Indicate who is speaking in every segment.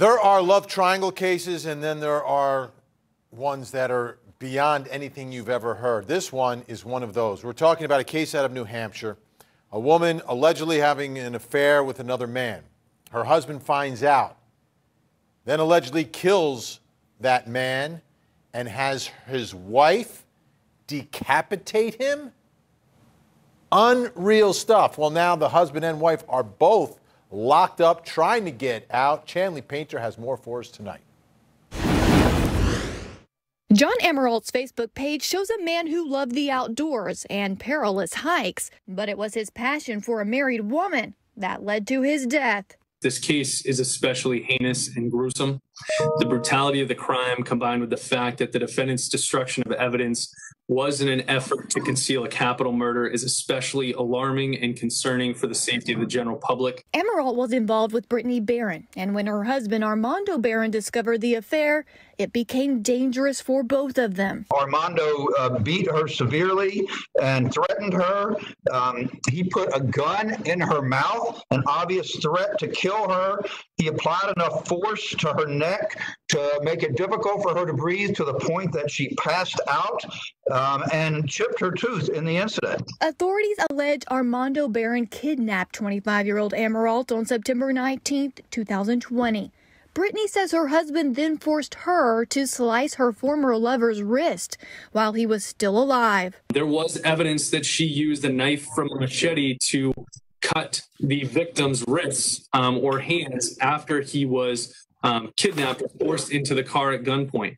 Speaker 1: There are love triangle cases, and then there are ones that are beyond anything you've ever heard. This one is one of those. We're talking about a case out of New Hampshire. A woman allegedly having an affair with another man. Her husband finds out, then allegedly kills that man and has his wife decapitate him. Unreal stuff. Well, now the husband and wife are both locked up trying to get out. Chanley Painter has more for us tonight.
Speaker 2: John Emerald's Facebook page shows a man who loved the outdoors and perilous hikes, but it was his passion for a married woman that led to his death.
Speaker 3: This case is especially heinous and gruesome. The brutality of the crime, combined with the fact that the defendant's destruction of evidence was in an effort to conceal a capital murder, is especially alarming and concerning for the safety of the general public.
Speaker 2: Emerald was involved with Brittany Barron, and when her husband Armando Barron discovered the affair, it became dangerous for both of them.
Speaker 4: Armando beat her severely and threatened her. He put a gun in her mouth, an obvious threat to kill her. He applied enough force to her neck to make it difficult for her to breathe, to the point that she passed out and chipped her tooth in the incident.
Speaker 2: Authorities allege Armando Barron kidnapped 25-year-old Emerald on September 19, 2020. Brittany says her husband then forced her to slice her former lover's wrist while he was still alive.
Speaker 3: There was evidence that she used a knife from a machete to cut the victim's wrists or hands after he was kidnapped or forced into the car at gunpoint.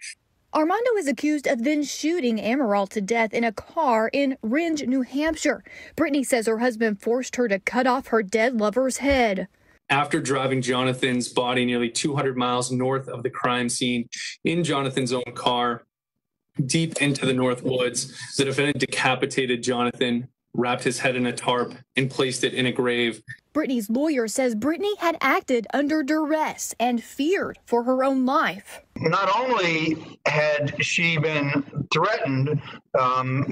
Speaker 2: Armando is accused of then shooting Emerald to death in a car in Rindge, New Hampshire. Brittany says her husband forced her to cut off her dead lover's head.
Speaker 3: After driving Jonathan's body nearly 200 miles north of the crime scene in Jonathan's own car, deep into the North Woods, the defendant decapitated Jonathan, wrapped his head in a tarp, and placed it in a grave.
Speaker 2: Brittany's lawyer says Brittany had acted under duress and feared for her own life.
Speaker 4: Not only had she been threatened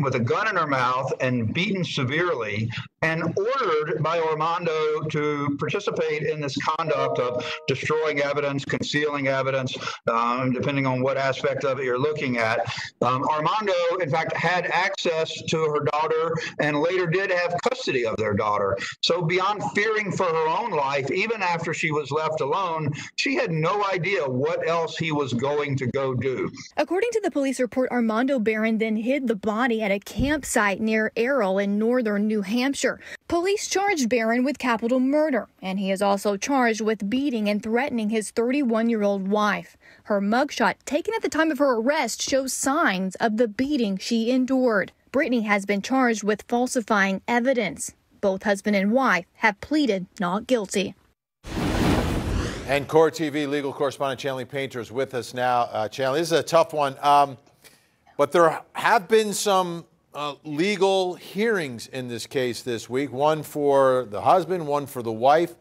Speaker 4: with a gun in her mouth and beaten severely and ordered by Armando to participate in this conduct of destroying evidence, concealing evidence, depending on what aspect of it you're looking at. Armando, in fact, had access to her daughter and later did have custody of their daughter. So beyond fearing for her own life, even after she was left alone, she had no idea what else he was going to go do.
Speaker 2: According to the police report, Armando Barron then hid the body at a campsite near Errol in northern New Hampshire. Police charged Barron with capital murder, and he is also charged with beating and threatening his 31-year-old wife. Her mugshot taken at the time of her arrest shows signs of the beating she endured. Brittany has been charged with falsifying evidence. Both husband and wife have pleaded not guilty.
Speaker 1: And Core TV legal correspondent Chanley Painter is with us now. Chanley, this is a tough one, but there have been some legal hearings in this case this week, one for the husband, one for the wife.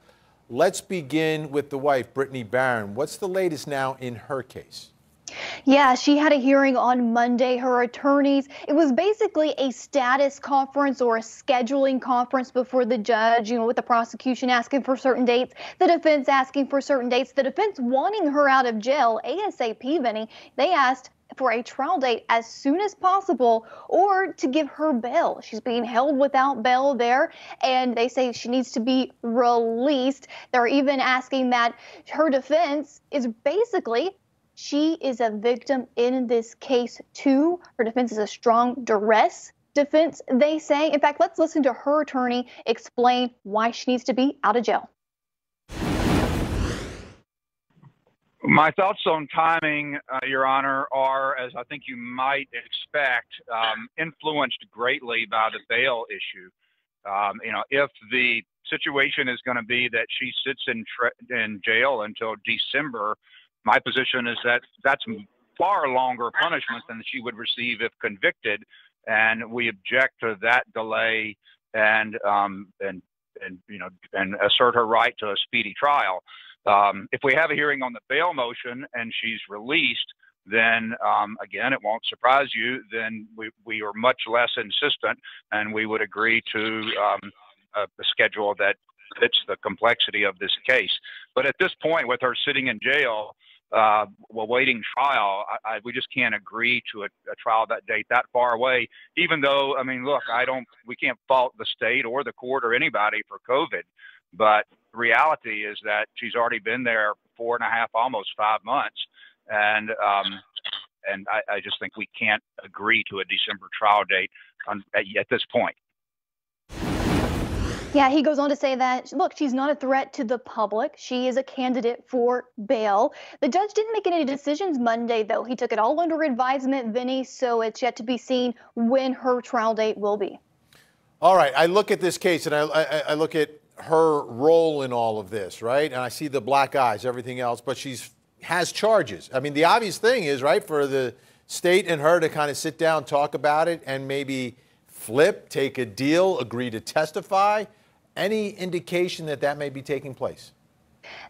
Speaker 1: Let's begin with the wife, Brittany Barron. What's the latest now in her case?
Speaker 5: Yeah, she had a hearing on Monday. Her attorneys, it was basically a status conference or a scheduling conference before the judge, with the prosecution asking for certain dates, the defense asking for certain dates, the defense wanting her out of jail ASAP, Vinny. They asked for a trial date as soon as possible or to give her bail. She's being held without bail there, and they say she needs to be released. They're even asking that her defense is basically she is a victim in this case, too. Her defense is a strong duress defense, they say. In fact, let's listen to her attorney explain why she needs to be out of jail.
Speaker 6: My thoughts on timing, Your Honor, are, as I think you might expect, influenced greatly by the bail issue. If the situation is going to be that she sits in jail until December, my position is that that's far longer punishment than she would receive if convicted, and we object to that delay and assert her right to a speedy trial. If we have a hearing on the bail motion and she's released, then again, it won't surprise you. Then we are much less insistent, and we would agree to a schedule that fits the complexity of this case. But at this point, with her sitting in jail, awaiting trial, we just can't agree to a trial that date that far away. Even though, I mean, look, we can't fault the state or the court or anybody for COVID, but the reality is that she's already been there 4.5, almost 5 months, and I just think we can't agree to a December trial date at this point.
Speaker 5: Yeah, he goes on to say that, look, she's not a threat to the public. She is a candidate for bail. The judge didn't make any decisions Monday, though. He took it all under advisement, Vinny, so it's yet to be seen when her trial date will be.
Speaker 1: All right, I look at this case and I look at her role in all of this, right? And I see the black eyes, everything else, but has charges. I mean, the obvious thing is, right, for the state and her to kind of sit down, talk about it, and maybe flip, take a deal, agree to testify. Any indication that that may be taking place?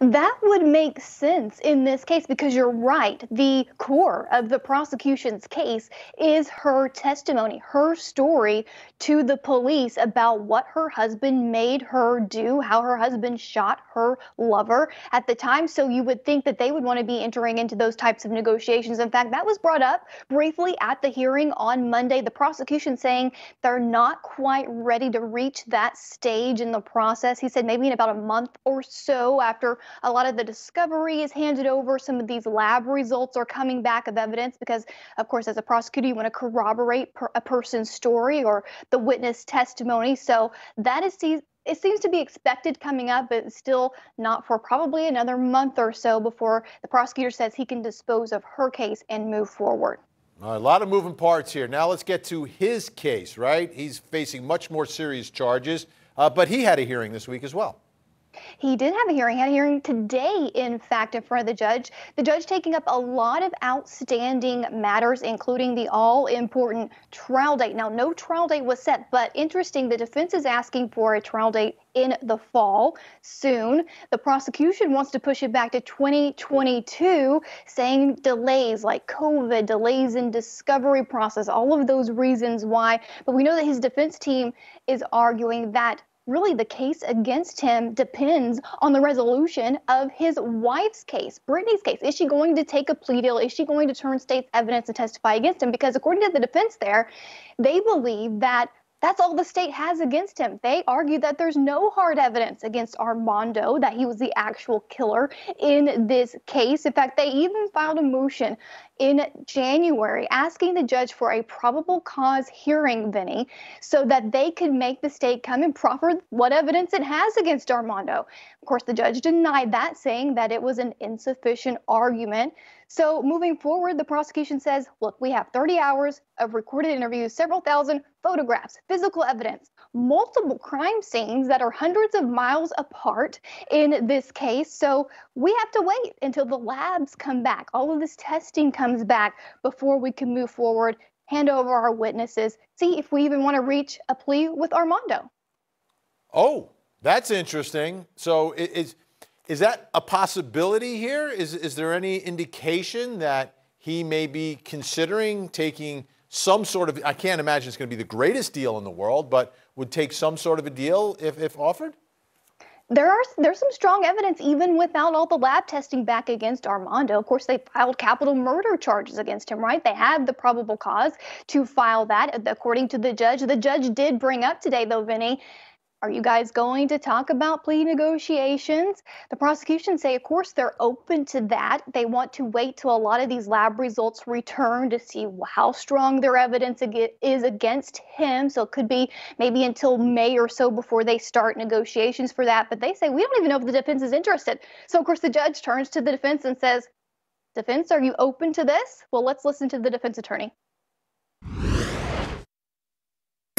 Speaker 5: That would make sense in this case because you're right. The core of the prosecution's case is her testimony, her story to the police about what her husband made her do, how her husband shot her lover at the time. So you would think that they would want to be entering into those types of negotiations. In fact, that was brought up briefly at the hearing on Monday. The prosecution saying they're not quite ready to reach that stage in the process. He said maybe in about a month or so after a lot of the discovery is handed over, some of these lab results are coming back of evidence because, of course, as a prosecutor, you want to corroborate a person's story or the witness testimony. So that is, it seems to be expected coming up, but still not for probably another month or so before the prosecutor says he can dispose of her case and move forward.
Speaker 1: All right, a lot of moving parts here. Now let's get to his case, right? He's facing much more serious charges, but he had a hearing this week as well.
Speaker 5: He did have a hearing. He had a hearing today, in fact, in front of the judge. The judge taking up a lot of outstanding matters, including the all-important trial date. Now, no trial date was set, but interesting, the defense is asking for a trial date in the fall soon. The prosecution wants to push it back to 2022, saying delays like COVID, delays in discovery process, all of those reasons why. But we know that his defense team is arguing that really the case against him depends on the resolution of his wife's case, Brittany's case. Is she going to take a plea deal? Is she going to turn state's evidence and testify against him? Because according to the defense there, they believe that that's all the state has against him. They argue that there's no hard evidence against Armando, that he was the actual killer in this case. In fact, they even filed a motion in January asking the judge for a probable cause hearing, Vinny, so that they could make the state come and proffer what evidence it has against Armando. Of course, the judge denied that, saying that it was an insufficient argument. So moving forward, the prosecution says, look, we have 30 hours of recorded interviews, several thousand photographs, physical evidence, multiple crime scenes that are hundreds of miles apart in this case. So we have to wait until the labs come back, all of this testing comes back before we can move forward, hand over our witnesses, see if we even want to reach a plea with Armando.
Speaker 1: Oh, that's interesting. So is that a possibility here? Is there any indication that he may be considering taking some sort of, I can't imagine it's going to be the greatest deal in the world, but would take some sort of a deal if offered?
Speaker 5: There's some strong evidence even without all the lab testing back against Armando. Of course, they filed capital murder charges against him, right? They had the probable cause to file that, according to the judge. The judge did bring up today, though, Vinny, are you guys going to talk about plea negotiations? The prosecution say, of course, they're open to that. They want to wait till a lot of these lab results return to see how strong their evidence is against him. So it could be maybe until May or so before they start negotiations for that. But they say, we don't even know if the defense is interested. So, of course, the judge turns to the defense and says, defense, are you open to this? Well, let's listen to the defense attorney.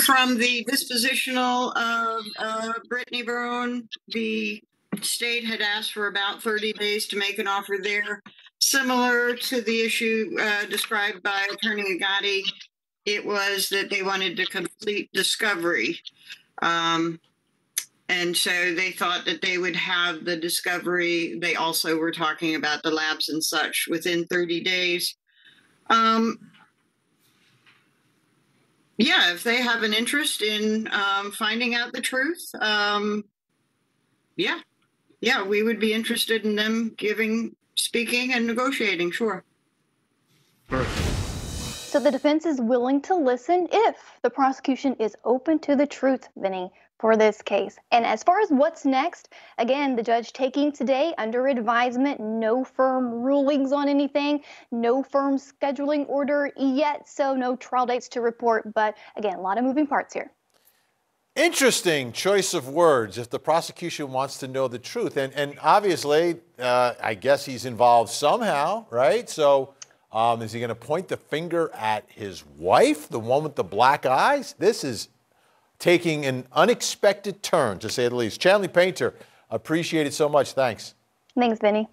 Speaker 7: From the dispositional of Brittany Barron, the state had asked for about 30 days to make an offer there. Similar to the issue described by Attorney Agati, it was that they wanted to complete discovery. And so they thought that they would have the discovery. They also were talking about the labs and such within 30 days. Yeah, if they have an interest in finding out the truth, Yeah, we would be interested in them speaking and negotiating, sure.
Speaker 5: So the defense is willing to listen if the prosecution is open to the truth, Vinny, for this case. And as far as what's next, again, the judge taking today under advisement, no firm rulings on anything, no firm scheduling order yet, so no trial dates to report. But again, a lot of moving parts here. Interesting
Speaker 1: choice of words if the prosecution wants to know the truth. And obviously, I guess he's involved somehow, right? So is he going to point the finger at his wife, the one with the black eyes? This is taking an unexpected turn, to say the least. Chanley Painter, appreciate it so much. Thanks.
Speaker 5: Thanks, Vinny.